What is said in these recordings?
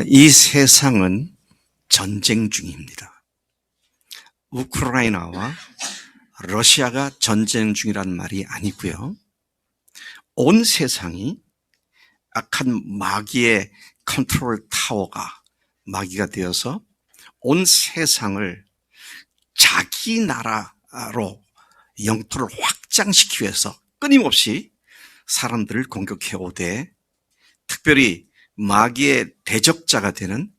이 세상은 전쟁 중입니다. 우크라이나와 러시아가 전쟁 중이라는 말이 아니고요. 온 세상이 악한 마귀의 컨트롤 타워가 마귀가 되어서 온 세상을 자기 나라로 영토를 확장시키기 위해서 끊임없이 사람들을 공격해 오되, 특별히 마귀의 대적자가 되는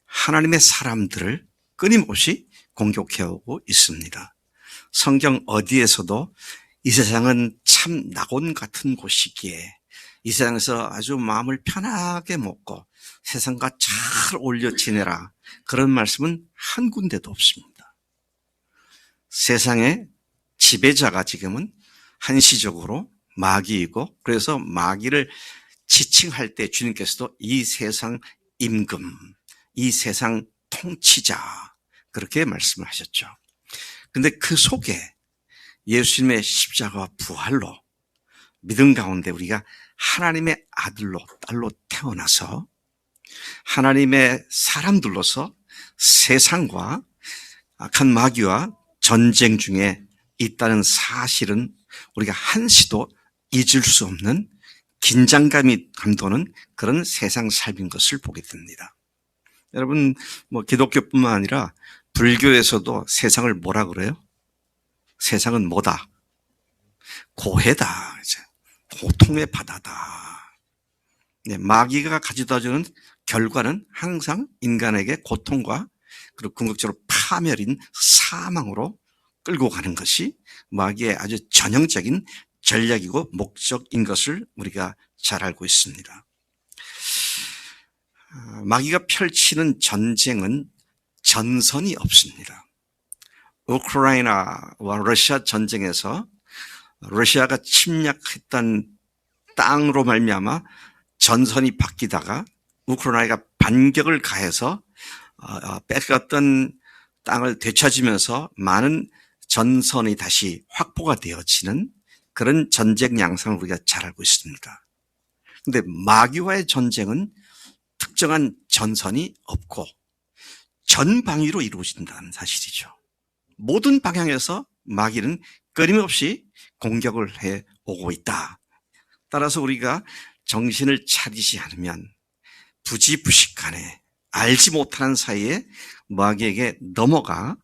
하나님의 사람들을 끊임없이 공격해 오고 있습니다. 성경 어디에서도 이 세상은 참 낙원 같은 곳이기에 이 세상에서 아주 마음을 편하게 먹고 세상과 잘 어울려 지내라, 그런 말씀은 한 군데도 없습니다. 세상의 지배자가 지금은 한시적으로 마귀이고, 그래서 마귀를 지칭할 때 주님께서도 이 세상 임금, 이 세상 통치자, 그렇게 말씀을 하셨죠. 근데 그 속에 예수님의 십자가와 부활로 믿음 가운데 우리가 하나님의 아들로, 딸로 태어나서 하나님의 사람들로서 세상과 악한 마귀와 전쟁 중에 있다는 사실은 우리가 한시도 잊을 수 없는 긴장감이 감도는 그런 세상 삶인 것을 보게 됩니다. 여러분, 기독교뿐만 아니라 불교에서도 세상을 뭐라 그래요? 세상은 뭐다? 고해다. 고통의 바다다. 네, 마귀가 가져다 주는 결과는 항상 인간에게 고통과 그리고 궁극적으로 파멸인 사망으로 끌고 가는 것이 마귀의 아주 전형적인 전략이고 목적인 것을 우리가 잘 알고 있습니다. 마귀가 펼치는 전쟁은 전선이 없습니다. 우크라이나와 러시아 전쟁에서 러시아가 침략했던 땅으로 말미암아 전선이 바뀌다가 우크라이나가 반격을 가해서 뺏겼던 땅을 되찾으면서 많은 전선이 다시 확보가 되어지는 그런 전쟁 양상을 우리가 잘 알고 있습니다. 그런데 마귀와의 전쟁은 특정한 전선이 없고 전방위로 이루어진다는 사실이죠. 모든 방향에서 마귀는 끊임없이 공격을 해 오고 있다. 따라서 우리가 정신을 차리지 않으면 부지부식간에 알지 못하는 사이에 마귀에게 넘어가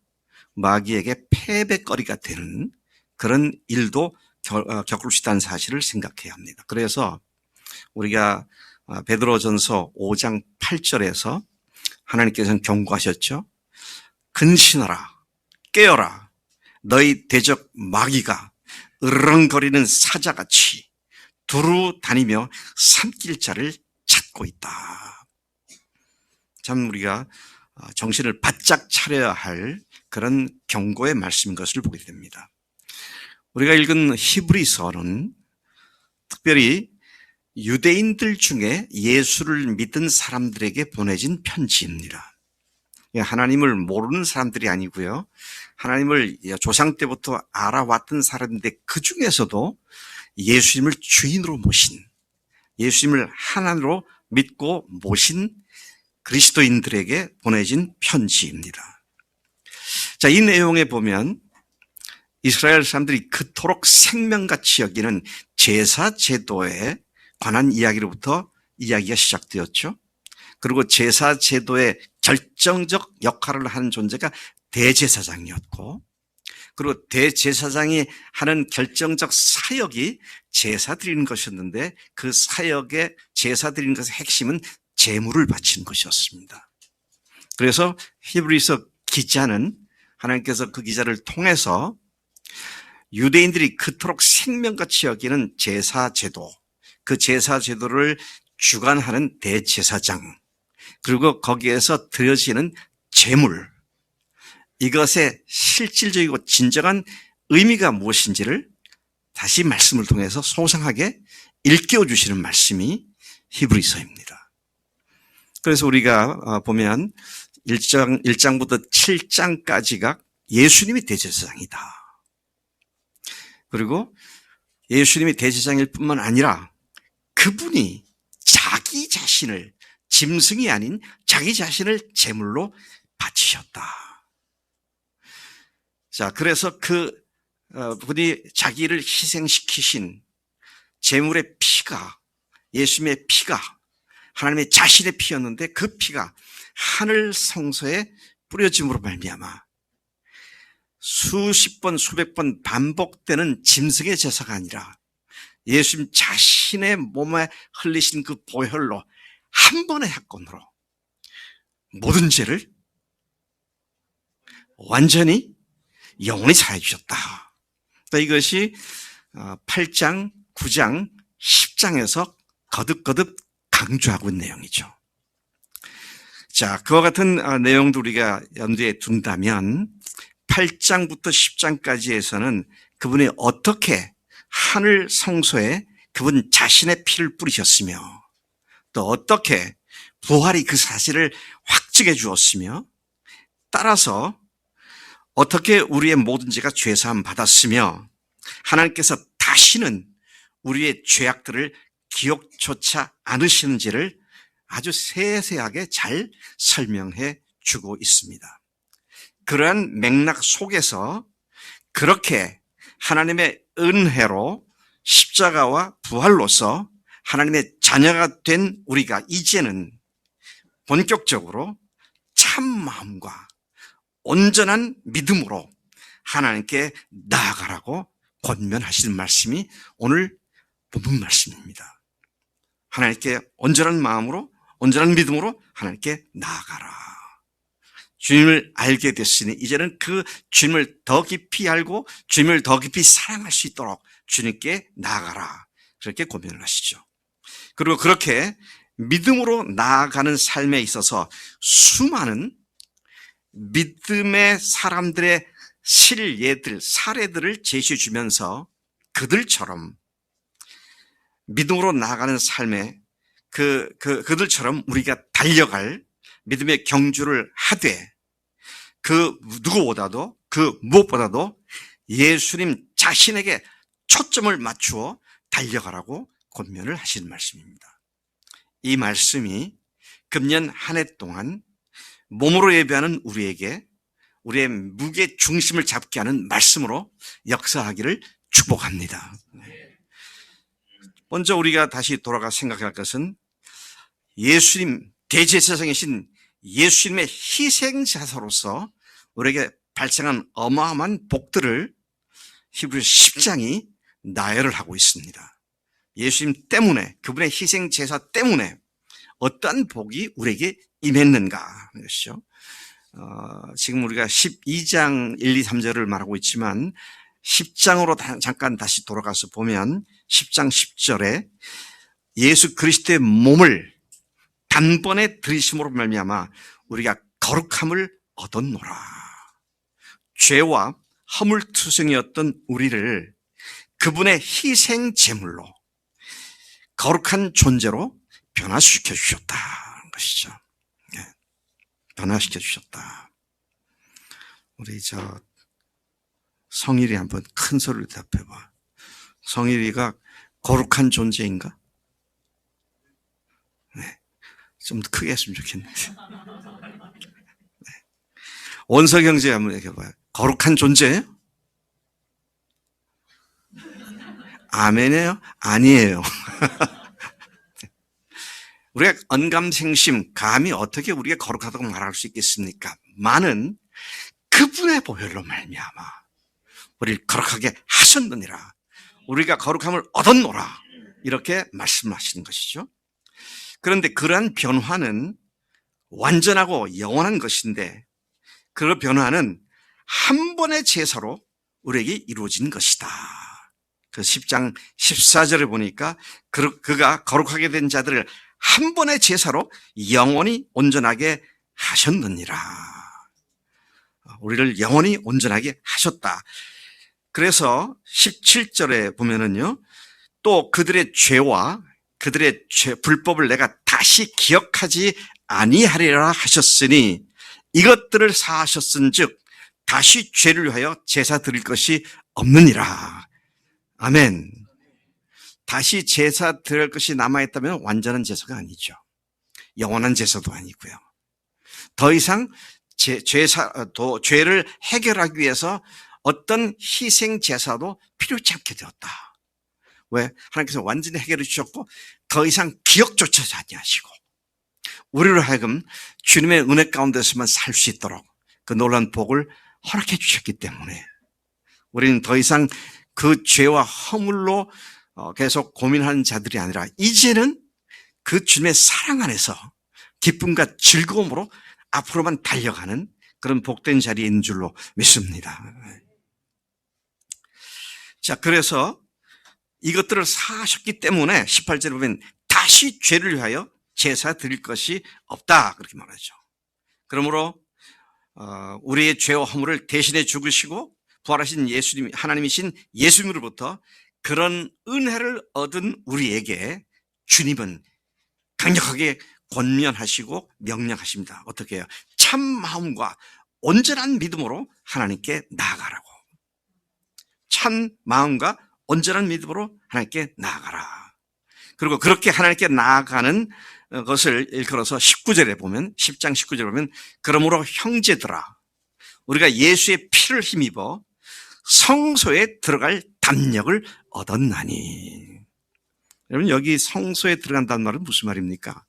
마귀에게 패배거리가 되는 그런 일도 겪을 수 있다는 사실을 생각해야 합니다. 그래서 우리가 베드로전서 5장 8절에서 하나님께서는 경고하셨죠. 근신하라, 깨어라, 너희 대적 마귀가 으르렁거리는 사자같이 두루 다니며 삼킬 자를 찾고 있다. 참 우리가 정신을 바짝 차려야 할 그런 경고의 말씀인 것을 보게 됩니다. 우리가 읽은 히브리서는 특별히 유대인들 중에 예수를 믿은 사람들에게 보내진 편지입니다. 하나님을 모르는 사람들이 아니고요, 하나님을 조상 때부터 알아왔던 사람인데 그 중에서도 예수님을 주인으로 모신, 예수님을 하나님으로 믿고 모신 그리스도인들에게 보내진 편지입니다. 자, 이 내용에 보면 이스라엘 사람들이 그토록 생명같이 여기는 제사 제도에 관한 이야기로부터 이야기가 시작되었죠. 그리고 제사 제도의 결정적 역할을 하는 존재가 대제사장이었고, 그리고 대제사장이 하는 결정적 사역이 제사 드리는 것이었는데, 그 사역의 제사 드리는 것의 핵심은 제물을 바치는 것이었습니다. 그래서 히브리서 기자는 하나님께서 그 기자를 통해서 유대인들이 그토록 생명같이 여기는 제사 제도, 그 제사 제도를 주관하는 대제사장, 그리고 거기에서 드려지는 제물, 이것의 실질적이고 진정한 의미가 무엇인지를 다시 말씀을 통해서 소상하게 일깨워 주시는 말씀이 히브리서입니다. 그래서 우리가 보면 1장부터 7장까지가 예수님이 대제사장이다. 그리고 예수님이 대제사장일 뿐만 아니라 그분이 자기 자신을 짐승이 아닌 자기 자신을 제물로 바치셨다. 자, 그래서 분이 자기를 희생시키신 제물의 피가, 예수님의 피가 하나님의 자신의 피였는데 그 피가 하늘 성소에 뿌려짐으로 말미암아 수십 번 수백 번 반복되는 짐승의 제사가 아니라 예수님 자신의 몸에 흘리신 그 보혈로 한 번의 사건으로 모든 죄를 완전히 영원히 사해 주셨다. 이것이 8장, 9장, 10장에서 거듭거듭 강조하고 있는 내용이죠. 자, 그와 같은 내용도 우리가 염두에 둔다면 8장부터 10장까지에서는 그분이 어떻게 하늘 성소에 그분 자신의 피를 뿌리셨으며 또 어떻게 부활이 그 사실을 확증해 주었으며 따라서 어떻게 우리의 모든 죄가 죄사함 받았으며 하나님께서 다시는 우리의 죄악들을 기억조차 않으시는지를 아주 세세하게 잘 설명해 주고 있습니다. 그러한 맥락 속에서 그렇게 하나님의 은혜로 십자가와 부활로서 하나님의 자녀가 된 우리가 이제는 본격적으로 참 마음과 온전한 믿음으로 하나님께 나아가라고 권면하시는 말씀이 오늘 본문 말씀입니다. 하나님께 온전한 마음으로 온전한 믿음으로 하나님께 나아가라. 주님을 알게 됐으니 이제는 그 주님을 더 깊이 알고 주님을 더 깊이 사랑할 수 있도록 주님께 나아가라. 그렇게 고민을 하시죠. 그리고 그렇게 믿음으로 나아가는 삶에 있어서 수많은 믿음의 사람들의 실예들, 사례들을 제시해 주면서 그들처럼 믿음으로 나아가는 삶에 그들처럼 우리가 달려갈 믿음의 경주를 하되 그 누구보다도 그 무엇보다도 예수님 자신에게 초점을 맞추어 달려가라고 권면을 하시는 말씀입니다. 이 말씀이 금년 한 해 동안 몸으로 예배하는 우리에게 우리의 무게 중심을 잡게 하는 말씀으로 역사하기를 축복합니다. 먼저 우리가 다시 돌아가 생각할 것은 예수님 대제사장이신 예수님의 희생자사로서 우리에게 발생한 어마어마한 복들을 히브리서 10장이 나열을 하고 있습니다. 예수님 때문에 그분의 희생제사 때문에 어떠한 복이 우리에게 임했는가 하는 것이죠. 지금 우리가 12장 1, 2, 3절을 말하고 있지만 10장으로 잠깐 다시 돌아가서 보면 10장 10절에 예수 그리스도의 몸을 단번에 들이심으로 말미암아 우리가 거룩함을 얻었노라. 죄와 허물투성이었던 우리를 그분의 희생 제물로 거룩한 존재로 변화시켜 주셨다는 것이죠. 네. 변화시켜 주셨다. 우리 성일이 한번 큰 소리로 대답해봐. 성일이가 거룩한 존재인가? 네. 좀 더 크게 했으면 좋겠는데. 네. 원석 형제 한번 얘기해봐요. 거룩한 존재예요? 아멘이에요? 아니에요. 우리가 언감생심, 감히 어떻게 우리가 거룩하다고 말할 수 있겠습니까? 많은 그분의 보혈로 말미암아 우리를 거룩하게 하셨느니라. 우리가 거룩함을 얻었노라. 이렇게 말씀하시는 것이죠. 그런데 그러한 변화는 완전하고 영원한 것인데 그 변화는 한 번의 제사로 우리에게 이루어진 것이다. 그 10장 14절을 보니까 그가 거룩하게 된 자들을 한 번의 제사로 영원히 온전하게 하셨느니라. 우리를 영원히 온전하게 하셨다. 그래서 17절에 보면은요, 또 그들의 죄와 그들의 불법을 내가 다시 기억하지 아니하리라 하셨으니 이것들을 사하셨은즉 다시 죄를 위하여 제사 드릴 것이 없느니라. 아멘. 다시 제사 드릴 것이 남아있다면 완전한 제사가 아니죠. 영원한 제사도 아니고요. 더 이상 죄를 해결하기 위해서 어떤 희생 제사도 필요치 않게 되었다. 왜? 하나님께서 완전히 해결해 주셨고 더 이상 기억조차 하지 않으시고 우리로 하여금 주님의 은혜 가운데서만 살 수 있도록 그 놀라운 복을 허락해 주셨기 때문에 우리는 더 이상 그 죄와 허물로 계속 고민하는 자들이 아니라 이제는 그 주님의 사랑 안에서 기쁨과 즐거움으로 앞으로만 달려가는 그런 복된 자리에 있는 줄로 믿습니다. 자, 그래서 이것들을 사하셨기 때문에 18절에 보면 다시 죄를 위하여 제사 드릴 것이 없다 그렇게 말하죠. 그러므로 우리의 죄와 허물을 대신해 죽으시고 부활하신 예수님, 하나님이신 예수님으로부터 그런 은혜를 얻은 우리에게 주님은 강력하게 권면하시고 명령하십니다. 어떻게 해요? 참 마음과 온전한 믿음으로 하나님께 나아가라고. 참 마음과 온전한 믿음으로 하나님께 나아가라. 그리고 그렇게 하나님께 나아가는 것을 일컬어서 19절에 보면 10장 19절에 보면 그러므로 형제들아 우리가 예수의 피를 힘입어 성소에 들어갈 담력을 얻었나니. 여러분 여기 성소에 들어간다는 말은 무슨 말입니까?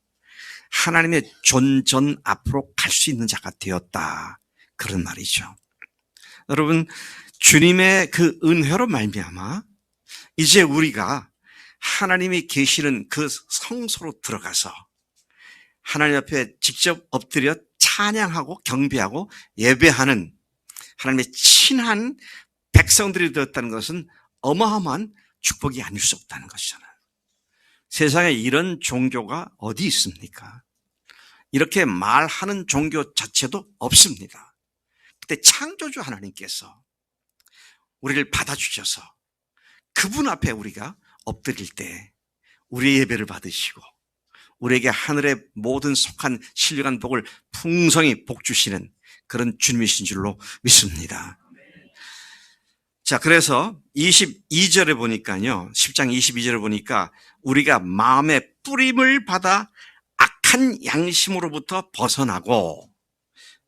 하나님의 존전 앞으로 갈 수 있는 자가 되었다 그런 말이죠. 여러분 주님의 그 은혜로 말미암아 이제 우리가 하나님이 계시는 그 성소로 들어가서 하나님 앞에 직접 엎드려 찬양하고 경배하고 예배하는 하나님의 친한 백성들이 되었다는 것은 어마어마한 축복이 아닐 수 없다는 것이잖아요. 세상에 이런 종교가 어디 있습니까? 이렇게 말하는 종교 자체도 없습니다. 그때 창조주 하나님께서 우리를 받아주셔서 그분 앞에 우리가 엎드릴 때 우리의 예배를 받으시고 우리에게 하늘의 모든 속한 신령한 복을 풍성히 복주시는 그런 주님이신 줄로 믿습니다. 자, 그래서 22절에 보니까요, 10장 22절에 보니까 우리가 마음의 뿌림을 받아 악한 양심으로부터 벗어나고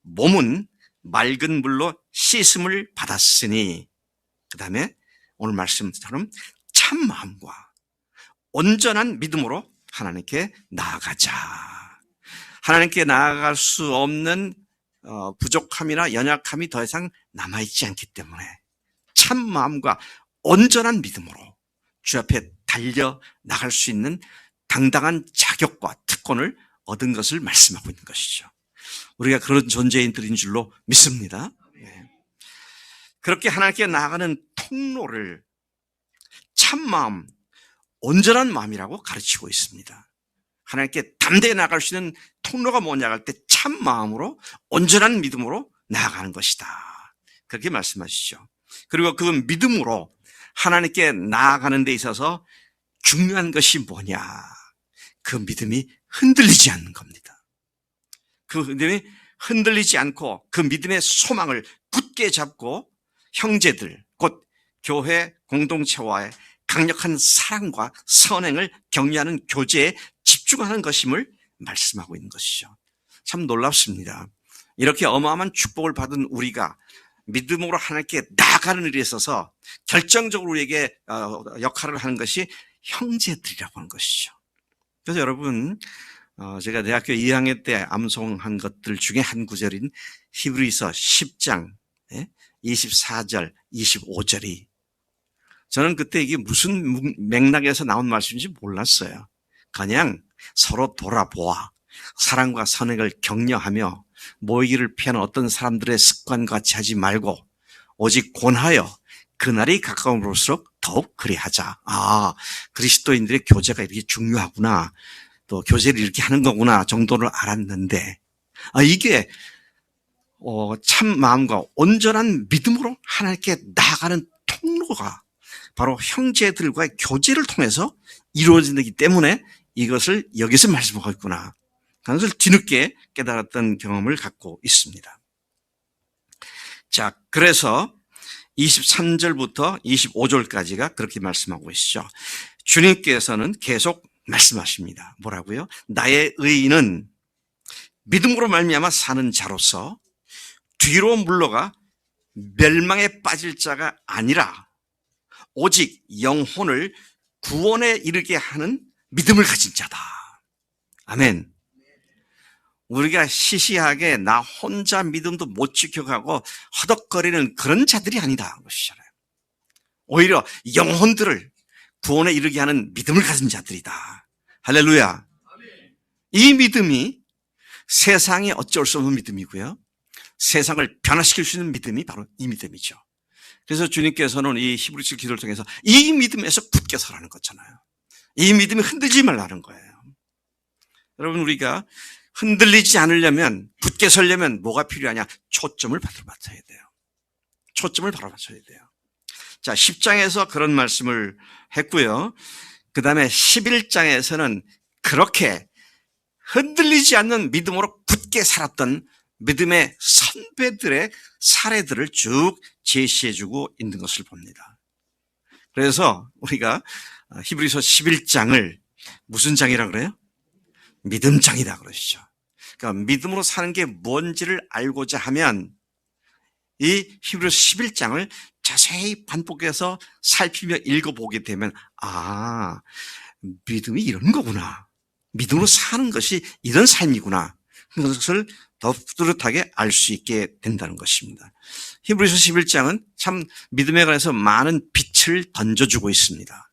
몸은 맑은 물로 씻음을 받았으니 그 다음에 오늘 말씀처럼 참 마음과 온전한 믿음으로 하나님께 나아가자. 하나님께 나아갈 수 없는 부족함이나 연약함이 더 이상 남아있지 않기 때문에 참 마음과 온전한 믿음으로 주 앞에 달려 나갈 수 있는 당당한 자격과 특권을 얻은 것을 말씀하고 있는 것이죠. 우리가 그런 존재인들인 줄로 믿습니다. 그렇게 하나님께 나아가는 통로를 참마음, 온전한 마음이라고 가르치고 있습니다. 하나님께 담대히 나아갈 수 있는 통로가 뭐냐 할 때 참마음으로 온전한 믿음으로 나아가는 것이다. 그렇게 말씀하시죠. 그리고 그 믿음으로 하나님께 나아가는 데 있어서 중요한 것이 뭐냐. 그 믿음이 흔들리지 않는 겁니다. 그 믿음이 흔들리지 않고 그 믿음의 소망을 굳게 잡고 형제들, 곧 교회 공동체와의 강력한 사랑과 선행을 격려하는 교제에 집중하는 것임을 말씀하고 있는 것이죠. 참 놀랍습니다. 이렇게 어마어마한 축복을 받은 우리가 믿음으로 하나님께 나아가는 일에 있어서 결정적으로 우리에게 역할을 하는 것이 형제들이라고 하는 것이죠. 그래서 여러분, 제가 대학교 2학년 때 암송한 것들 중에 한 구절인 히브리서 10장 24절, 25절이 저는 그때 이게 무슨 맥락에서 나온 말씀인지 몰랐어요. 그냥 서로 돌아보아 사랑과 선행을 격려하며 모이기를 피하는 어떤 사람들의 습관과 같이 하지 말고 오직 권하여 그날이 가까움으로써 더욱 그리하자. 아, 그리스도인들의 교제가 이렇게 중요하구나. 또 교제를 이렇게 하는 거구나 정도를 알았는데 이게 참 마음과 온전한 믿음으로 하나님께 나아가는 통로가 바로 형제들과의 교제를 통해서 이루어지기 때문에 이것을 여기서 말씀하고 있구나. 그것을 뒤늦게 깨달았던 경험을 갖고 있습니다. 자, 그래서 23절부터 25절까지가 그렇게 말씀하고 계시죠. 주님께서는 계속 말씀하십니다. 뭐라고요? 나의 의인은 믿음으로 말미암아 사는 자로서 뒤로 물러가 멸망에 빠질 자가 아니라 오직 영혼을 구원에 이르게 하는 믿음을 가진 자다. 아멘. 우리가 시시하게 나 혼자 믿음도 못 지켜가고 허덕거리는 그런 자들이 아니다. 그러시잖아요. 오히려 영혼들을 구원에 이르게 하는 믿음을 가진 자들이다. 할렐루야. 이 믿음이 세상에 어쩔 수 없는 믿음이고요. 세상을 변화시킬 수 있는 믿음이 바로 이 믿음이죠. 그래서 주님께서는 이 히브리서 기도를 통해서 이 믿음에서 굳게 서라는 거잖아요. 이 믿음이 흔들리지 말라는 거예요. 여러분, 우리가 흔들리지 않으려면, 굳게 서려면 뭐가 필요하냐? 초점을 바로 맞춰야 돼요. 초점을 바로 맞춰야 돼요. 자, 10장에서 그런 말씀을 했고요. 그 다음에 11장에서는 그렇게 흔들리지 않는 믿음으로 굳게 살았던 믿음의 선배들의 사례들을 쭉 제시해주고 있는 것을 봅니다. 그래서 우리가 히브리서 11장을 무슨 장이라고 그래요? 믿음장이다 그러시죠. 그러니까 믿음으로 사는 게 뭔지를 알고자 하면 이 히브리서 11장을 자세히 반복해서 살피며 읽어보게 되면 믿음이 이런 거구나. 믿음으로 사는 것이 이런 삶이구나. 그것을 더 뚜렷하게 알 수 있게 된다는 것입니다. 히브리서 11장은 참 믿음에 관해서 많은 빛을 던져주고 있습니다.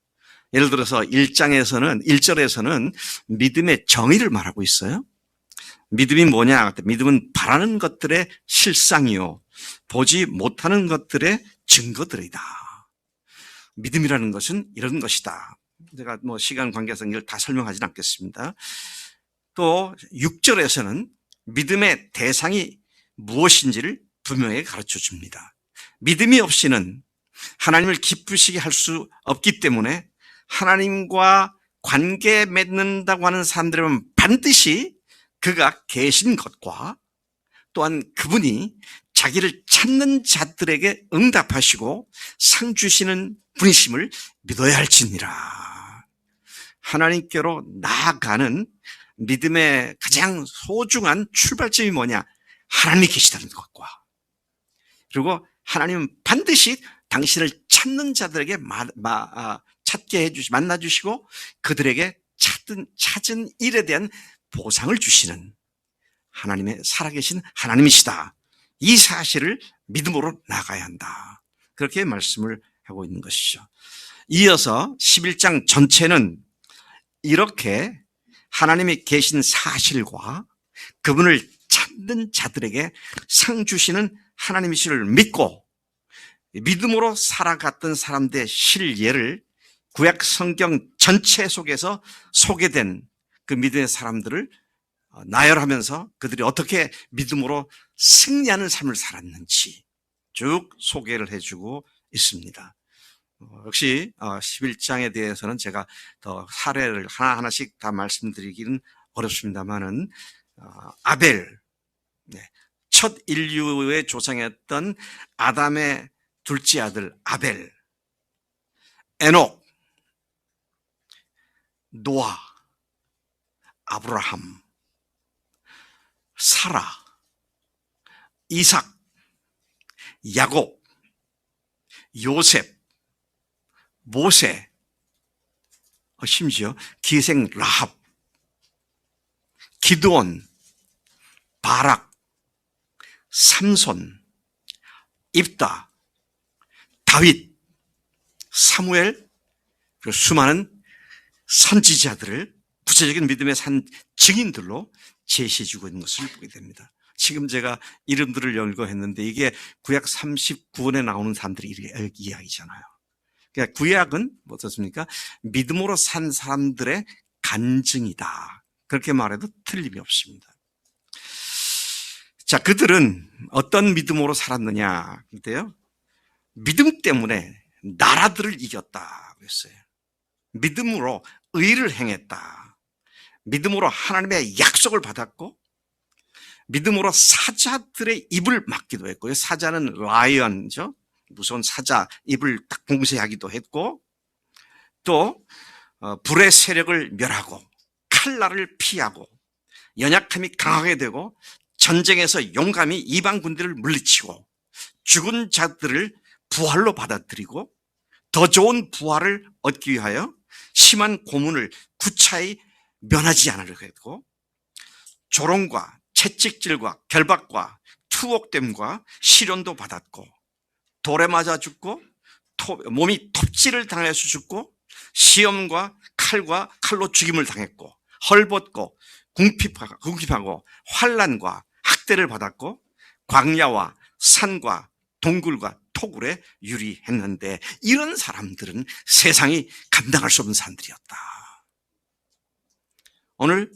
예를 들어서 1절에서는 믿음의 정의를 말하고 있어요. 믿음이 뭐냐? 믿음은 바라는 것들의 실상이요, 보지 못하는 것들의 증거들이다. 믿음이라는 것은 이런 것이다. 제가 시간 관계상 이걸 다 설명하지는 않겠습니다. 또 6절에서는 믿음의 대상이 무엇인지를 분명히 가르쳐 줍니다. 믿음이 없이는 하나님을 기쁘시게 할 수 없기 때문에 하나님과 관계 맺는다고 하는 사람들은 반드시 그가 계신 것과 또한 그분이 자기를 찾는 자들에게 응답하시고 상 주시는 분이심을 믿어야 할지니라. 하나님께로 나아가는 믿음의 가장 소중한 출발점이 뭐냐? 하나님이 계시다는 것과, 그리고 하나님은 반드시 당신을 찾는 자들에게 찾게 해주시고 만나주시고 그들에게 찾은 일에 대한 보상을 주시는 하나님의 살아계신 하나님이시다. 이 사실을 믿음으로 나가야 한다. 그렇게 말씀을 하고 있는 것이죠. 이어서 11장 전체는 이렇게 하나님이 계신 사실과 그분을 찾는 자들에게 상 주시는 하나님이시를 믿고 믿음으로 살아갔던 사람들의 실예를 구약 성경 전체 속에서 소개된 그 믿음의 사람들을 나열하면서 그들이 어떻게 믿음으로 승리하는 삶을 살았는지 쭉 소개를 해주고 있습니다. 역시 11장에 대해서는 제가 더 사례를 하나하나씩 다 말씀드리기는 어렵습니다만은 아벨, 첫 인류의 조상이었던 아담의 둘째 아들 아벨, 에녹, 노아, 아브라함, 사라, 이삭, 야곱, 요셉, 모세, 심지어 기생 라합, 기드온, 바락, 삼손, 입다, 다윗, 사무엘, 그리고 수많은 선지자들을 구체적인 믿음의 산 증인들로 제시해주고 있는 것을 보게 됩니다. 지금 제가 이름들을 열거했는데 이게 구약 39권에 나오는 사람들이 이야기잖아요. 그러니까 구약은 어떻습니까? 믿음으로 산 사람들의 간증이다. 그렇게 말해도 틀림이 없습니다. 자, 그들은 어떤 믿음으로 살았느냐? 그때요, 믿음 때문에 나라들을 이겼다 그랬어요. 믿음으로 의를 행했다. 믿음으로 하나님의 약속을 받았고, 믿음으로 사자들의 입을 막기도 했고요. 사자는 라이언이죠. 무서운 사자 입을 딱 봉쇄하기도 했고, 또 불의 세력을 멸하고 칼날을 피하고 연약함이 강하게 되고 전쟁에서 용감히 이방 군대를 물리치고 죽은 자들을 부활로 받아들이고 더 좋은 부활을 얻기 위하여 심한 고문을 구차히 면하지 않으려고 했고 조롱과 채찍질과 결박과 투옥됨과 시련도 받았고 돌에 맞아 죽고 몸이 톱질을 당해서 죽고 시험과 칼로 죽임을 당했고 헐벗고 궁핍하고 환난과 학대를 받았고 광야와 산과 동굴과 토굴에 유리했는데 이런 사람들은 세상이 감당할 수 없는 사람들이었다. 오늘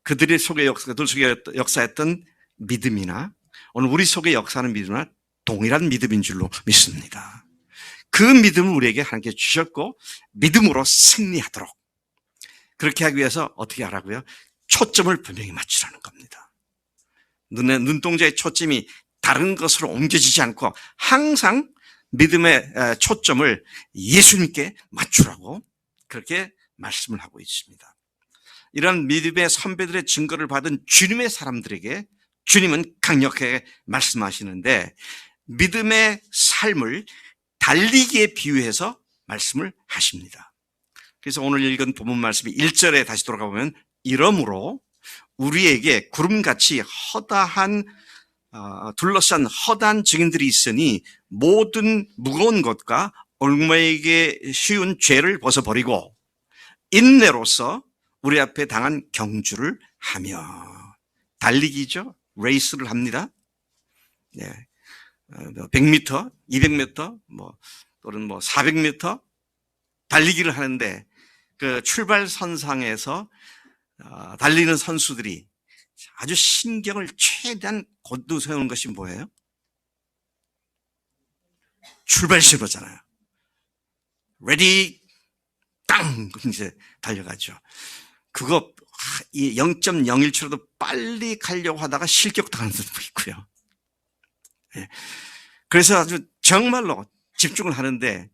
그들 속에 역사했던 믿음이나 오늘 우리 속에 역사하는 믿음이나 동일한 믿음인 줄로 믿습니다. 그 믿음을 우리에게 하나님께 주셨고 믿음으로 승리하도록 그렇게 하기 위해서 어떻게 하라고요? 초점을 분명히 맞추라는 겁니다. 눈동자의 초점이 다른 것으로 옮겨지지 않고 항상 믿음의 초점을 예수님께 맞추라고 그렇게 말씀을 하고 있습니다. 이런 믿음의 선배들의 증거를 받은 주님의 사람들에게 주님은 강력하게 말씀하시는데 믿음의 삶을 달리기에 비유해서 말씀을 하십니다. 그래서 오늘 읽은 본문 말씀이 1절에 다시 돌아가 보면 이러므로 우리에게 구름같이 둘러싼 허다한 증인들이 있으니 모든 무거운 것과 얽매이게 쉬운 죄를 벗어버리고 인내로서 우리 앞에 당한 경주를 하며 달리기죠. 레이스를 합니다. 네. 100m, 200m, 또는 400m 달리기를 하는데 그 출발선상에서 달리는 선수들이 아주 신경을 최대한 곤두세우는 것이 뭐예요? 출발 신호잖아요. 레디 땅 이제 달려가죠. 그거 0.01초라도 빨리 가려고 하다가 실격당하는 사람도 있고요. 그래서 아주 정말로 집중을 하는데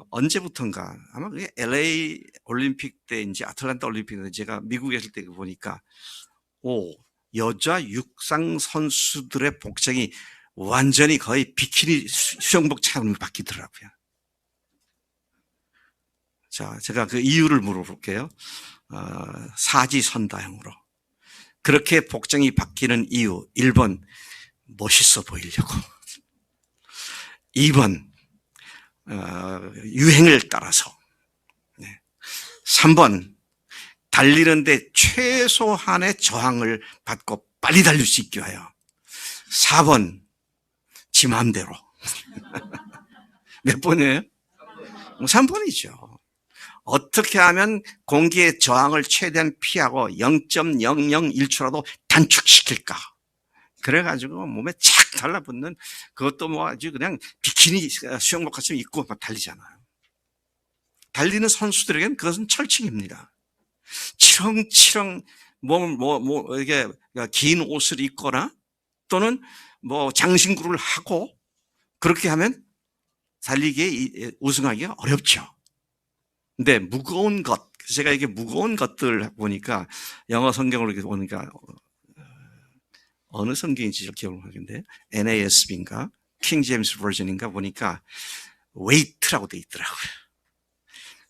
언제부턴가 아마 그게 LA 올림픽 때인지 아틀란타 올림픽 때 제가 미국에 있을 때 보니까 여자 육상 선수들의 복장이 완전히 거의 비키니 수영복처럼 바뀌더라고요. 자, 제가 그 이유를 물어볼게요. 사지선다형으로 그렇게 복장이 바뀌는 이유 1번 멋있어 보이려고 2번 유행을 따라서 3번 달리는데 최소한의 저항을 받고 빨리 달릴 수 있게 하여 4번 지 마음대로 몇 번이에요? 3번이죠. 어떻게 하면 공기의 저항을 최대한 피하고 0.001초라도 단축시킬까? 그래가지고 몸에 착 달라붙는 그것도 아주 그냥 비키니 수영복 같이 입고 막 달리잖아요. 달리는 선수들에게는 그것은 철칙입니다. 치렁치렁 이게 긴 옷을 입거나 또는 장신구를 하고 그렇게 하면 달리기에 우승하기가 어렵죠. 근데 무거운 것, 제가 이게 무거운 것들 보니까 영어 성경으로 보니까 어느 성경인지 기억을 하겠는데 NASB인가 킹 제임스 버전인가 보니까 웨이트라고 돼 있더라고요.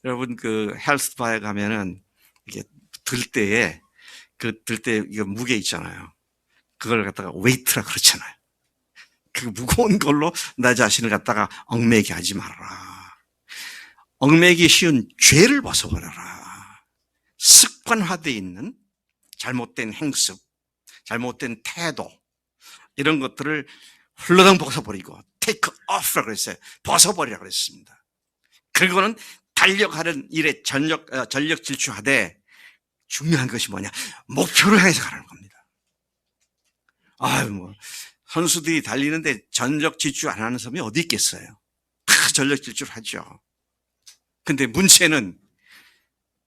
여러분 그 헬스바에 가면은 이게 들 때 이거 무게 있잖아요. 그걸 갖다가 웨이트라 그렇잖아요. 그 무거운 걸로 나 자신을 갖다가 얽매이게 하지 말아라. 얽매이기 쉬운 죄를 벗어버려라. 습관화되어 있는 잘못된 행습, 잘못된 태도 이런 것들을 훌러덩 벗어버리고 take off라고 그랬어요. 벗어버리라고 그랬습니다. 그리고는 달려가는 일에 전력 질주하되 중요한 것이 뭐냐? 목표를 향해서 가라는 겁니다. 선수들이 달리는데 전력 질주 안 하는 사람이 어디 있겠어요? 다 전력 질주를 하죠. 근데 문제는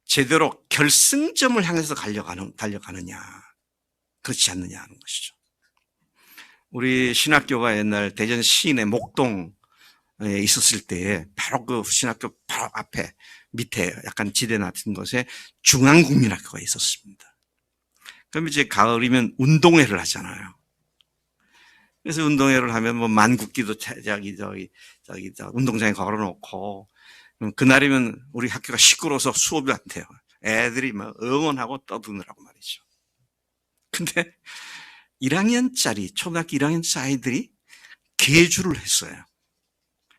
제대로 결승점을 향해서 달려가느냐, 그렇지 않느냐 하는 것이죠. 우리 신학교가 옛날 대전 시내 목동에 있었을 때에 바로 그 신학교 바로 앞에 밑에 약간 지대 같은 곳에 중앙국민학교가 있었습니다. 그럼 이제 가을이면 운동회를 하잖아요. 그래서 운동회를 하면 뭐 만국기도 운동장에 걸어놓고, 그날이면 우리 학교가 시끄러워서 수업이 안 돼요. 애들이 막 응원하고 떠드느라고 말이죠. 근데 1학년짜리, 초등학교 1학년짜리 아이들이 계주를 했어요.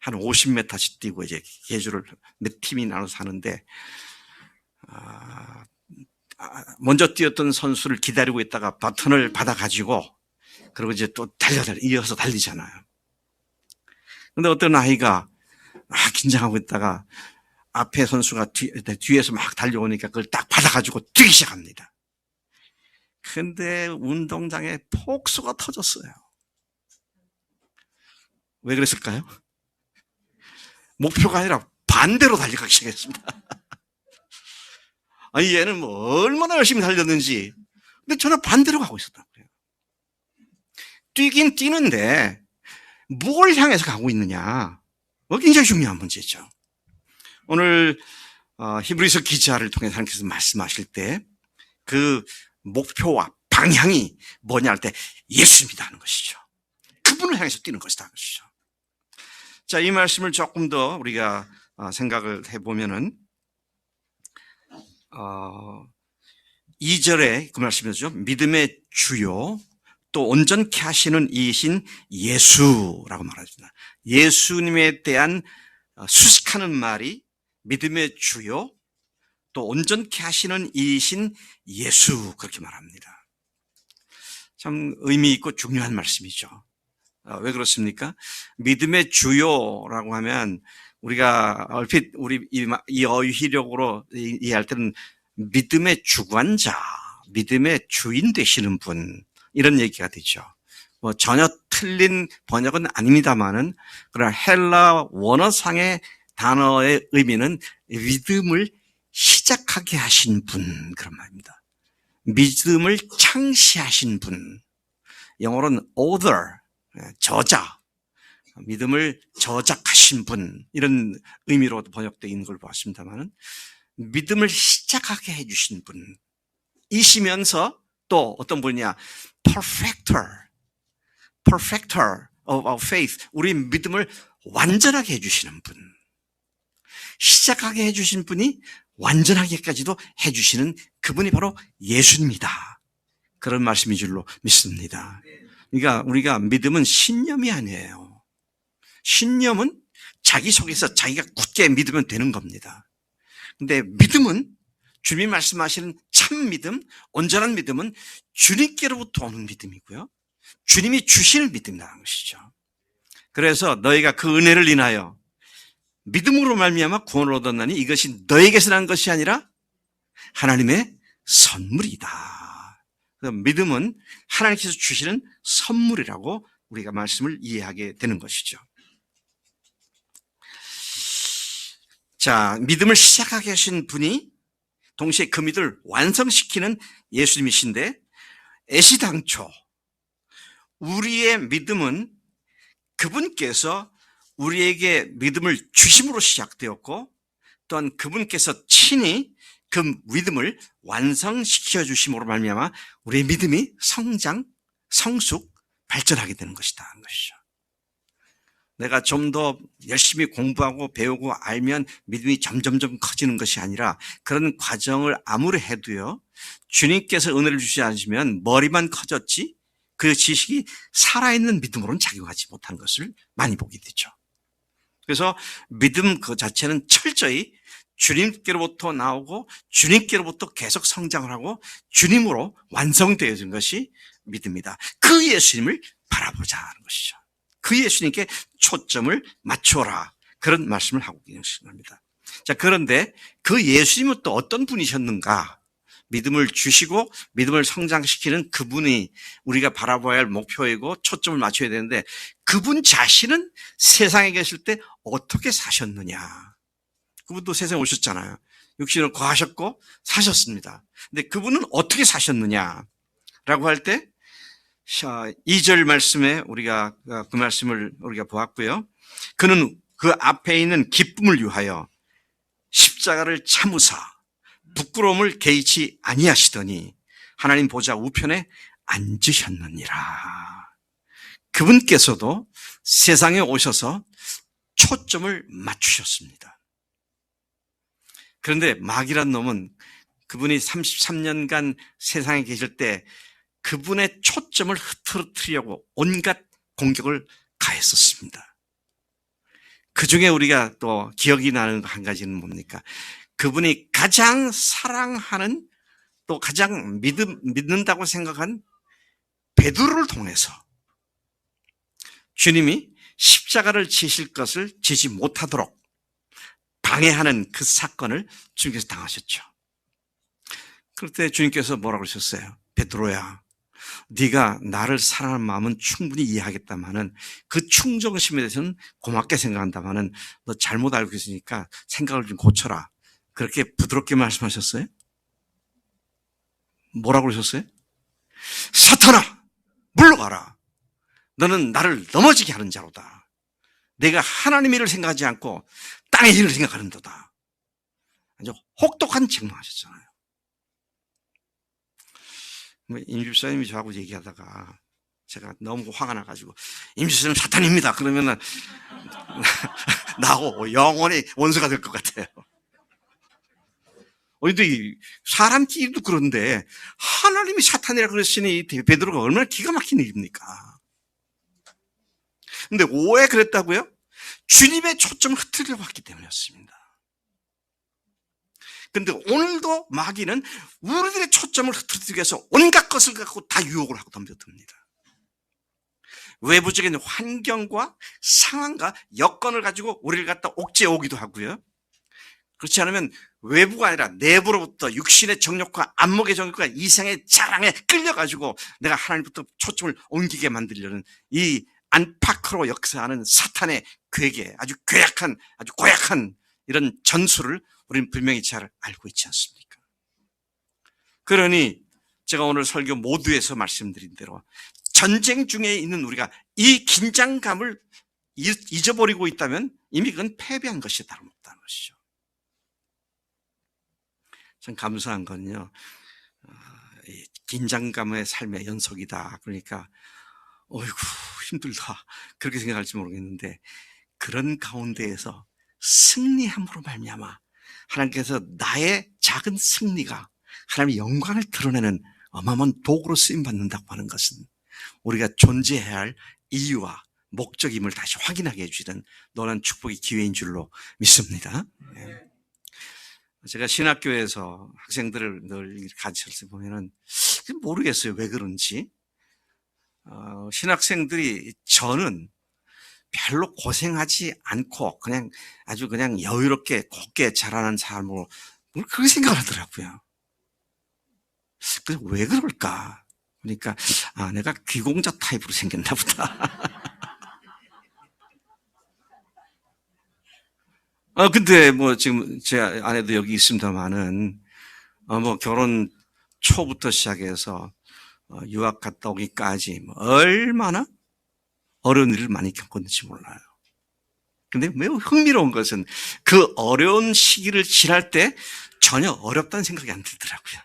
한 50m씩 뛰고 이제 계주를 몇 팀이 나눠서 하는데, 먼저 뛰었던 선수를 기다리고 있다가 바톤을 받아가지고, 그리고 이제 또 이어서 달리잖아요. 근데 어떤 아이가 긴장하고 있다가 앞에 선수가 뒤에서 막 달려오니까 그걸 딱 받아가지고 뛰기 시작합니다. 근데 운동장에 폭소가 터졌어요. 왜 그랬을까요? 목표가 아니라 반대로 달려가기 시작했습니다. 아니, 얘는 뭐 얼마나 열심히 달렸는지. 근데 전혀 반대로 가고 있었단 말이에요. 뛰긴 뛰는데 뭘 향해서 가고 있느냐. 굉장히 중요한 문제죠. 오늘 히브리서 기자를 통해서 하나님께서 말씀하실 때 그 목표와 방향이 뭐냐 할 때 예수입니다 하는 것이죠. 그분을 향해서 뛰는 것이다 하는 것이죠. 자, 이 말씀을 조금 더 우리가 생각을 해보면은 2절에 그 말씀이죠. 믿음의 주요 또 온전케 하시는 이이신 예수라고 말합니다. 예수님에 대한 수식하는 말이 믿음의 주요 또 온전케 하시는 이이신 예수, 그렇게 말합니다. 참 의미 있고 중요한 말씀이죠. 왜 그렇습니까? 믿음의 주요라고 하면 우리가 얼핏 이 어휘력으로 이해할 때는 믿음의 주관자, 믿음의 주인 되시는 분, 이런 얘기가 되죠. 뭐 전혀 틀린 번역은 아닙니다만은, 그러나 헬라 원어상의 단어의 의미는 믿음을 시작하게 하신 분, 그런 말입니다. 믿음을 창시하신 분. 영어로는 author, 저자, 믿음을 저작하신 분, 이런 의미로 번역되어 있는 걸 보았습니다만은, 믿음을 시작하게 해주신 분이시면서 또 어떤 분이냐, perfecter of our faith, 우리 믿음을 완전하게 해주시는 분. 시작하게 해주신 분이 완전하게까지도 해주시는 그분이 바로 예수입니다. 그런 말씀인 줄로 믿습니다. 그러니까 우리가 믿음은 신념이 아니에요. 신념은 자기 속에서 자기가 굳게 믿으면 되는 겁니다. 근데 믿음은, 주님이 말씀하시는 참 믿음, 온전한 믿음은 주님께로부터 오는 믿음이고요. 주님이 주시는 믿음이라는 것이죠. 그래서 너희가 그 은혜를 인하여 믿음으로 말미암아 구원을 얻었나니 이것이 너에게서 난 것이 아니라 하나님의 선물이다. 믿음은 하나님께서 주시는 선물이라고 우리가 말씀을 이해하게 되는 것이죠. 자, 믿음을 시작하게 하신 분이 동시에 그 믿음을 완성시키는 예수님이신데, 애시당초 우리의 믿음은 그분께서 우리에게 믿음을 주심으로 시작되었고, 또한 그분께서 친히 그 믿음을 완성시켜 주심으로 말미암아 우리의 믿음이 성장, 성숙, 발전하게 되는 것이다 하는 것이죠. 내가 좀 더 열심히 공부하고 배우고 알면 믿음이 점점점 커지는 것이 아니라, 그런 과정을 아무리 해도요, 주님께서 은혜를 주시지 않으시면 머리만 커졌지 그 지식이 살아있는 믿음으로는 작용하지 못한 것을 많이 보게 되죠. 그래서 믿음 그 자체는 철저히 주님께로부터 나오고 주님께로부터 계속 성장을 하고 주님으로 완성되어진 것이 믿음이다. 그 예수님을 바라보자 하는 것이죠. 그 예수님께 초점을 맞춰라, 그런 말씀을 하고 있는 것입니다. 자, 그런데 그 예수님은 또 어떤 분이셨는가? 믿음을 주시고 믿음을 성장시키는 그분이 우리가 바라봐야 할 목표이고 초점을 맞춰야 되는데, 그분 자신은 세상에 계실 때 어떻게 사셨느냐? 그분도 세상에 오셨잖아요. 육신을 거하셨고 사셨습니다. 근데 그분은 어떻게 사셨느냐라고 할 때 2절 말씀에 우리가 그 말씀을 우리가 보았고요. 그는 그 앞에 있는 기쁨을 위하여 십자가를 참으사 부끄러움을 개의치 아니하시더니 하나님 보좌 우편에 앉으셨느니라. 그분께서도 세상에 오셔서 초점을 맞추셨습니다. 그런데 마귀란 놈은 그분이 33년간 세상에 계실 때 그분의 초점을 흐트러뜨리려고 온갖 공격을 가했었습니다. 그 중에 우리가 또 기억이 나는 한 가지는 뭡니까? 그분이 가장 사랑하는 또 가장 믿는다고 생각한 베드로를 통해서 주님이 십자가를 지실 것을 지지 못하도록 방해하는 그 사건을 주님께서 당하셨죠. 그럴 때 주님께서 뭐라고 하셨어요? 베드로야, 네가 나를 사랑하는 마음은 충분히 이해하겠다마는 그 충정심에 대해서는 고맙게 생각한다마는 너 잘못 알고 있으니까 생각을 좀 고쳐라. 그렇게 부드럽게 말씀하셨어요? 뭐라고 그러셨어요? 사탄아, 물러가라. 너는 나를 넘어지게 하는 자로다. 내가 하나님의 일을 생각하지 않고 땅의 일을 생각하는 도다. 아주 혹독한 책망하셨잖아요. 임집사님이 저하고 얘기하다가 제가 너무 화가 나가지고 임집사님 사탄입니다. 그러면은 나하고 영원히 원수가 될 것 같아요. 근데 사람끼리도 그런데 하나님이 사탄이라 그랬으니 베드로가 얼마나 기가 막힌 일입니까? 근데 왜 그랬다고요? 주님의 초점을 흐트리려고 했기 때문이었습니다. 근데 오늘도 마귀는 우리들의 초점을 흐트리기 위해서 온갖 것을 갖고 다 유혹을 하고 덤벼듭니다. 외부적인 환경과 상황과 여건을 가지고 우리를 갖다 옥죄어 오기도 하고요. 그렇지 않으면 외부가 아니라 내부로부터 육신의 정욕과 안목의 정욕과 이생의 자랑에 끌려가지고 내가 하나님부터 초점을 옮기게 만들려는 이 안팎으로 역사하는 사탄의 괴계, 아주 고약한 이런 전술을 우리는 분명히 잘 알고 있지 않습니까? 그러니 제가 오늘 설교 모두에서 말씀드린 대로 전쟁 중에 있는 우리가 이 긴장감을 잊어버리고 있다면 이미 그건 패배한 것이 다름없다는 것이죠. 참 감사한 건요, 긴장감의 삶의 연속이다. 그러니까 어이구 힘들다 그렇게 생각할지 모르겠는데 그런 가운데에서 승리함으로 말미암아 하나님께서 나의 작은 승리가 하나님의 영광을 드러내는 어마어마한 도구로 쓰임받는다고 하는 것은 우리가 존재해야 할 이유와 목적임을 다시 확인하게 해주는 놀라운 축복의 기회인 줄로 믿습니다. 제가 신학교에서 학생들을 늘 가르칠 때 보면은 모르겠어요 왜 그런지 신학생들이 저는 별로 고생하지 않고 아주 그냥 여유롭게 곱게 자라는 삶으로 그렇게 생각을 하더라고요. 그래서 왜 그럴까? 그러니까 내가 귀공자 타입으로 생겼나 보다. 근데 지금 제 아내도 여기 있습니다만은 결혼 초부터 시작해서 유학 갔다 오기까지 얼마나 어려운 일을 많이 겪었는지 몰라요. 근데 매우 흥미로운 것은 그 어려운 시기를 지날 때 전혀 어렵다는 생각이 안 들더라고요.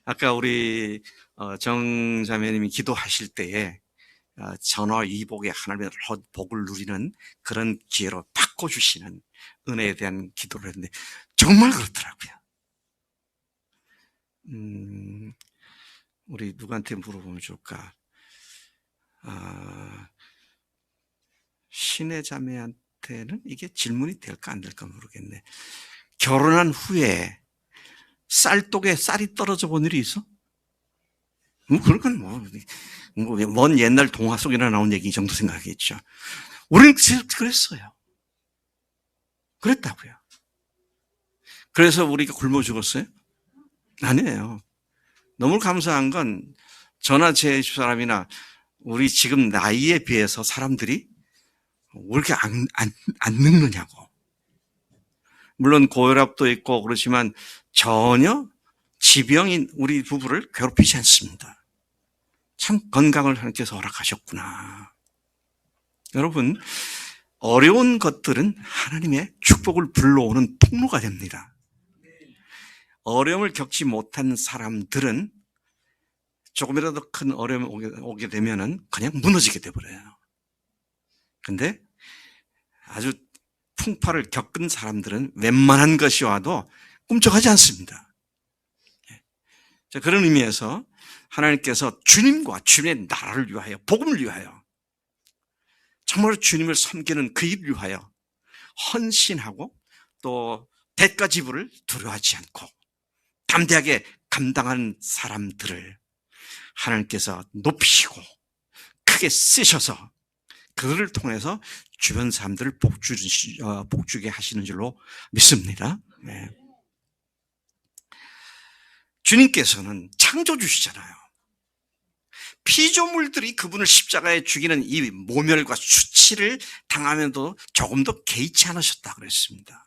아까 우리 정자매님이 기도하실 때에 전화위복의 하나님의 복을 누리는 그런 기회로 바꿔주시는 은혜에 대한 기도를 했는데 정말 그렇더라고요. 우리 누구한테 물어보면 좋을까? 신의 자매한테는 이게 질문이 될까 안 될까 모르겠네. 결혼한 후에 쌀독에 쌀이 떨어져 본 일이 있어? 그건 먼 옛날 동화 속이나 나온 얘기 정도 생각하겠죠. 우리는 그랬어요. 그랬다고요. 그래서 우리가 굶어 죽었어요? 아니에요. 너무 감사한 건 저나 제 집사람이나 우리 지금 나이에 비해서 사람들이 왜 이렇게 안 늙느냐고. 물론 고혈압도 있고 그렇지만 전혀 지병인 우리 부부를 괴롭히지 않습니다. 참 건강을 하나님께서 허락하셨구나. 여러분, 어려운 것들은 하나님의 축복을 불러오는 통로가 됩니다. 어려움을 겪지 못한 사람들은 조금이라도 큰 어려움이 오게 되면은 그냥 무너지게 돼버려요. 근데 아주 풍파를 겪은 사람들은 웬만한 것이 와도 꿈쩍하지 않습니다. 자, 그런 의미에서 하나님께서 주님과 주님의 나라를 위하여, 복음을 위하여, 정말 주님을 섬기는 그 일을 위하여 헌신하고 또 대가 지불을 두려워하지 않고 담대하게 감당하는 사람들을 하나님께서 높이시고 크게 쓰셔서 그들을 통해서 주변 사람들을 복주게 하시는 줄로 믿습니다. 네. 주님께서는 창조주시잖아요. 피조물들이 그분을 십자가에 죽이는 이 모멸과 수치를 당하면도 조금 더 개의치 않으셨다 그랬습니다.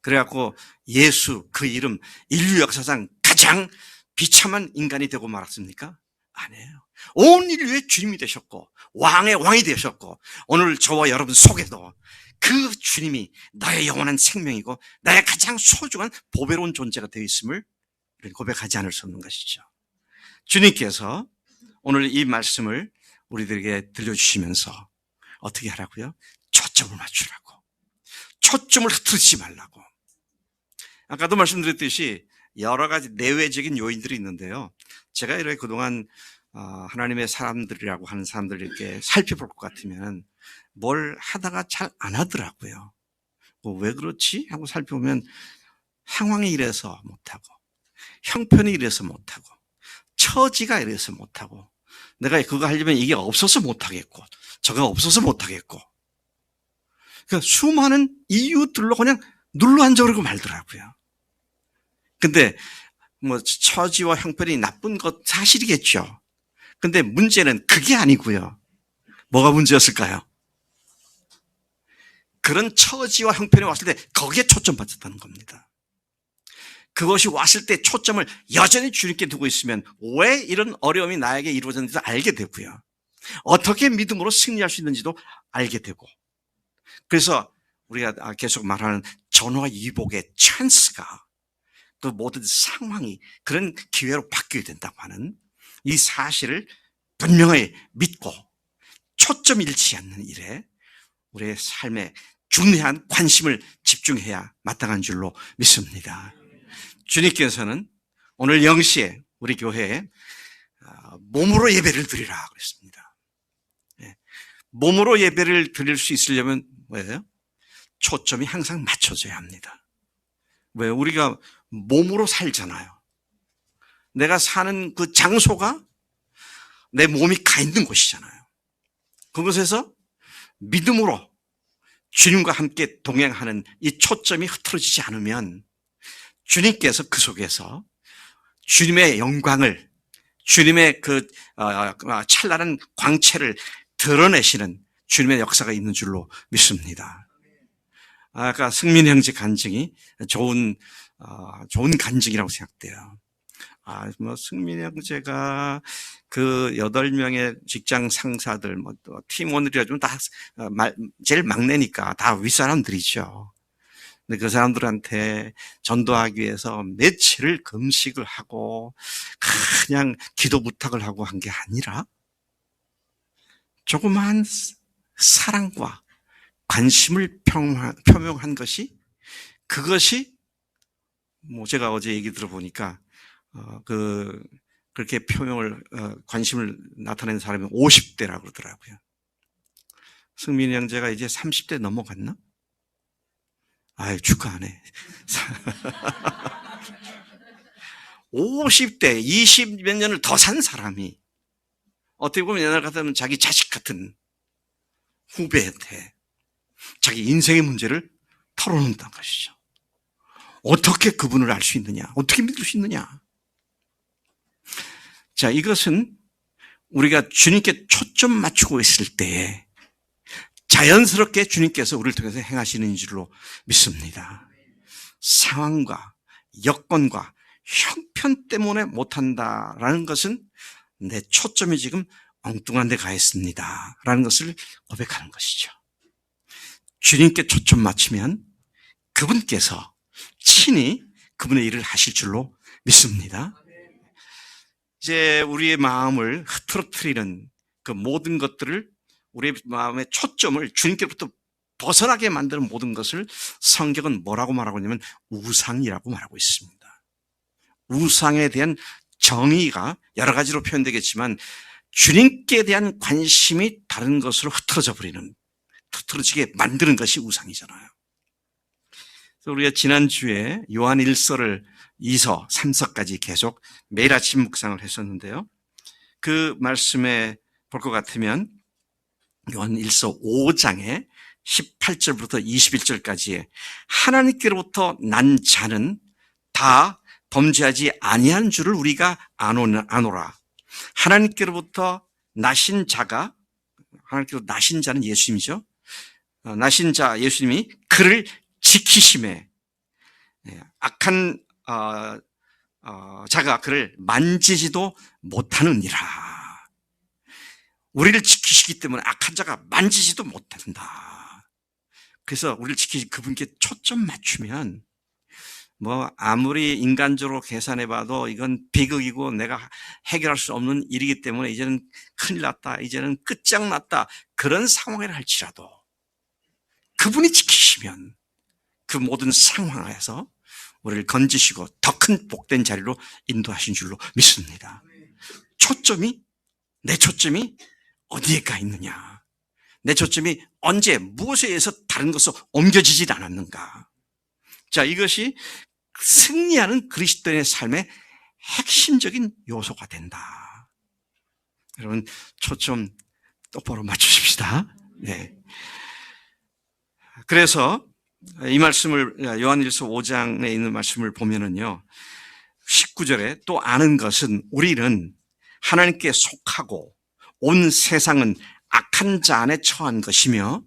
그래갖고 예수 그 이름 인류 역사상 가장 비참한 인간이 되고 말았습니까? 아니에요. 온 인류의 주님이 되셨고 왕의 왕이 되셨고 오늘 저와 여러분 속에도 그 주님이 나의 영원한 생명이고 나의 가장 소중한 보배로운 존재가 되어 있음을 고백하지 않을 수 없는 것이죠. 주님께서 오늘 이 말씀을 우리들에게 들려주시면서 어떻게 하라고요? 초점을 맞추라고. 초점을 흐트리지 말라고. 아까도 말씀드렸듯이 여러 가지 내외적인 요인들이 있는데요. 제가 이렇게 그동안 하나님의 사람들이라고 하는 사람들 이렇게 살펴볼 것 같으면 뭘 하다가 잘 안 하더라고요. 왜 그렇지? 하고 살펴보면 상황이 이래서 못하고 형편이 이래서 못하고 처지가 이래서 못하고 내가 그거 하려면 이게 없어서 못하겠고 저거 없어서 못하겠고 그러니까 수많은 이유들로 그냥 눌러 앉아버리고 말더라고요. 근데 뭐 처지와 형편이 나쁜 것 사실이겠죠. 근데 문제는 그게 아니고요. 뭐가 문제였을까요? 그런 처지와 형편이 왔을 때 거기에 초점 맞췄다는 겁니다. 그것이 왔을 때 초점을 여전히 주님께 두고 있으면 왜 이런 어려움이 나에게 이루어졌는지도 알게 되고요. 어떻게 믿음으로 승리할 수 있는지도 알게 되고. 그래서 우리가 계속 말하는 전화 위복의 찬스가 그 모든 상황이 그런 기회로 바뀌게 된다고 하는 이 사실을 분명히 믿고 초점 잃지 않는 일에 우리의 삶에 중요한 관심을 집중해야 마땅한 줄로 믿습니다. 주님께서는 오늘 0시에 우리 교회에 몸으로 예배를 드리라 그랬습니다. 몸으로 예배를 드릴 수 있으려면 뭐예요? 초점이 항상 맞춰져야 합니다. 왜? 우리가 몸으로 살잖아요. 내가 사는 그 장소가 내 몸이 가 있는 곳이잖아요. 그곳에서 믿음으로 주님과 함께 동행하는 이 초점이 흐트러지지 않으면 주님께서 그 속에서 주님의 영광을, 주님의 그 찬란한 광채를 드러내시는 주님의 역사가 있는 줄로 믿습니다. 아까 승민 형제 간증이 좋은 간증이라고 생각돼요. 승민 형제가 그 8명의 직장 상사들, 또 팀원들이라 좀 다 제일 막내니까 다 윗사람들이죠. 근데 그 사람들한테 전도하기 위해서 며칠을 금식을 하고 그냥 기도 부탁을 하고 한 게 아니라 조그마한 사랑과 관심을 표명한 것이 그것이 제가 어제 얘기 들어보니까 그렇게 관심을 나타낸 사람이 50대라고 그러더라고요. 승민이 형제가 이제 30대 넘어갔나? 아유, 축하하네. 50대, 20 몇 년을 더 산 사람이 어떻게 보면 옛날 같으면 자기 자식 같은 후배한테 자기 인생의 문제를 털어놓는다는 것이죠. 어떻게 그분을 알 수 있느냐? 어떻게 믿을 수 있느냐? 자, 이것은 우리가 주님께 초점 맞추고 있을 때에 자연스럽게 주님께서 우리를 통해서 행하시는 줄로 믿습니다. 상황과 여건과 형편 때문에 못한다라는 것은 내 초점이 지금 엉뚱한 데 가했습니다 라는 것을 고백하는 것이죠. 주님께 초점 맞추면 그분께서 친히 그분의 일을 하실 줄로 믿습니다. 이제 우리의 마음을 흐트러뜨리는 그 모든 것들을, 우리의 마음의 초점을 주님께로부터 벗어나게 만드는 모든 것을 성경은 뭐라고 말하고 있냐면 우상이라고 말하고 있습니다. 우상에 대한 정의가 여러 가지로 표현되겠지만 주님께 대한 관심이 다른 것으로 흐트러지게 만드는 것이 우상이잖아요. 그래서 우리가 지난주에 요한 1서를 2서, 3서까지 계속 매일 아침 묵상을 했었는데요. 그 말씀에 볼 것 같으면 요한 1서 5장에 18절부터 21절까지의 하나님께로부터 난 자는 다 범죄하지 아니한 줄을 우리가 아노라. 하나님께로부터 나신 자가, 하나님께로부터 나신 자는 예수님이죠. 나신 자 예수님이 그를 지키심에 악한 자가 그를 만지지도 못하느니라. 우리를 지키시기 때문에 악한 자가 만지지도 못한다. 그래서 우리를 지키시 그분께 초점 맞추면 아무리 인간적으로 계산해봐도 이건 비극이고 내가 해결할 수 없는 일이기 때문에 이제는 큰일 났다, 이제는 끝장났다, 그런 상황이라 할지라도 그분이 지키시면 그 모든 상황에서 우리를 건지시고 더 큰 복된 자리로 인도하신 줄로 믿습니다. 내 초점이 어디에 가 있느냐, 내 초점이 언제 무엇에 의해서 다른 것으로 옮겨지질 않았는가. 자, 이것이 승리하는 그리스도인의 삶의 핵심적인 요소가 된다. 여러분, 초점 똑바로 맞추십시다. 네. 그래서 이 말씀을 요한일서 5장에 있는 말씀을 보면은요, 19절에 또 아는 것은 우리는 하나님께 속하고 온 세상은 악한 자 안에 처한 것이며,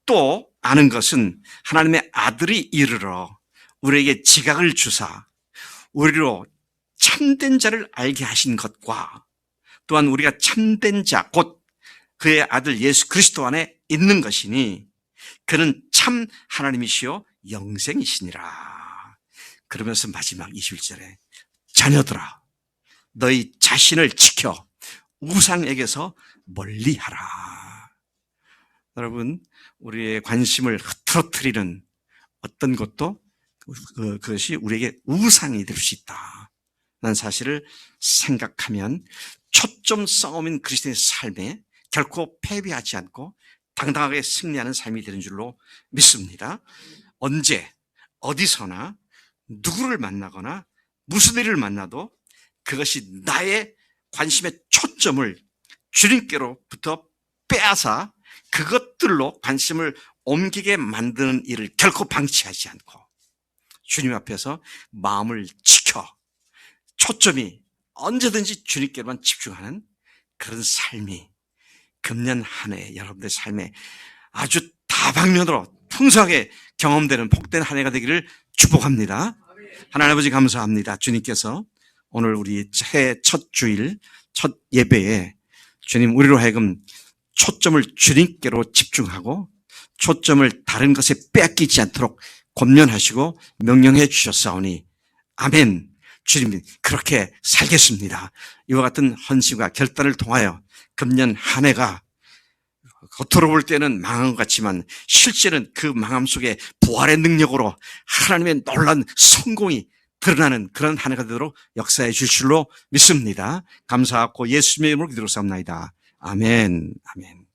또 아는 것은 하나님의 아들이 이르러 우리에게 지각을 주사 우리로 참된 자를 알게 하신 것과, 또한 우리가 참된 자 곧 그의 아들 예수 그리스도 안에 있는 것이니 그는 참 하나님이시요 영생이시니라. 그러면서 마지막 21절에 자녀들아 너희 자신을 지켜 우상에게서 멀리하라. 여러분, 우리의 관심을 흐트러뜨리는 어떤 것도 그것이 우리에게 우상이 될 수 있다 라는 사실을 생각하면 초점 싸움인 그리스도의 삶에 결코 패배하지 않고 당당하게 승리하는 삶이 되는 줄로 믿습니다. 언제 어디서나 누구를 만나거나 무슨 일을 만나도 그것이 나의 관심의 초점을 주님께로부터 빼앗아 그것들로 관심을 옮기게 만드는 일을 결코 방치하지 않고 주님 앞에서 마음을 지켜 초점이 언제든지 주님께만 집중하는 그런 삶이 금년 한 해 여러분들의 삶에 아주 다방면으로 풍성하게 경험되는 복된 한 해가 되기를 축복합니다. 하나님 아버지 감사합니다. 주님께서 오늘 우리 새해 첫 주일 첫 예배에 주님 우리로 하여금 초점을 주님께로 집중하고 초점을 다른 것에 빼앗기지 않도록 권면하시고 명령해 주셨사오니 아멘. 주님 그렇게 살겠습니다. 이와 같은 헌신과 결단을 통하여 금년 한 해가 겉으로 볼 때는 망한 것 같지만 실제는 그 망함 속에 부활의 능력으로 하나님의 놀라운 성공이 드러나는 그런 한 해가 되도록 역사해 주실 줄로 믿습니다. 감사하고 예수님의 이름으로 기도로 삼나이다. 아멘. 아멘.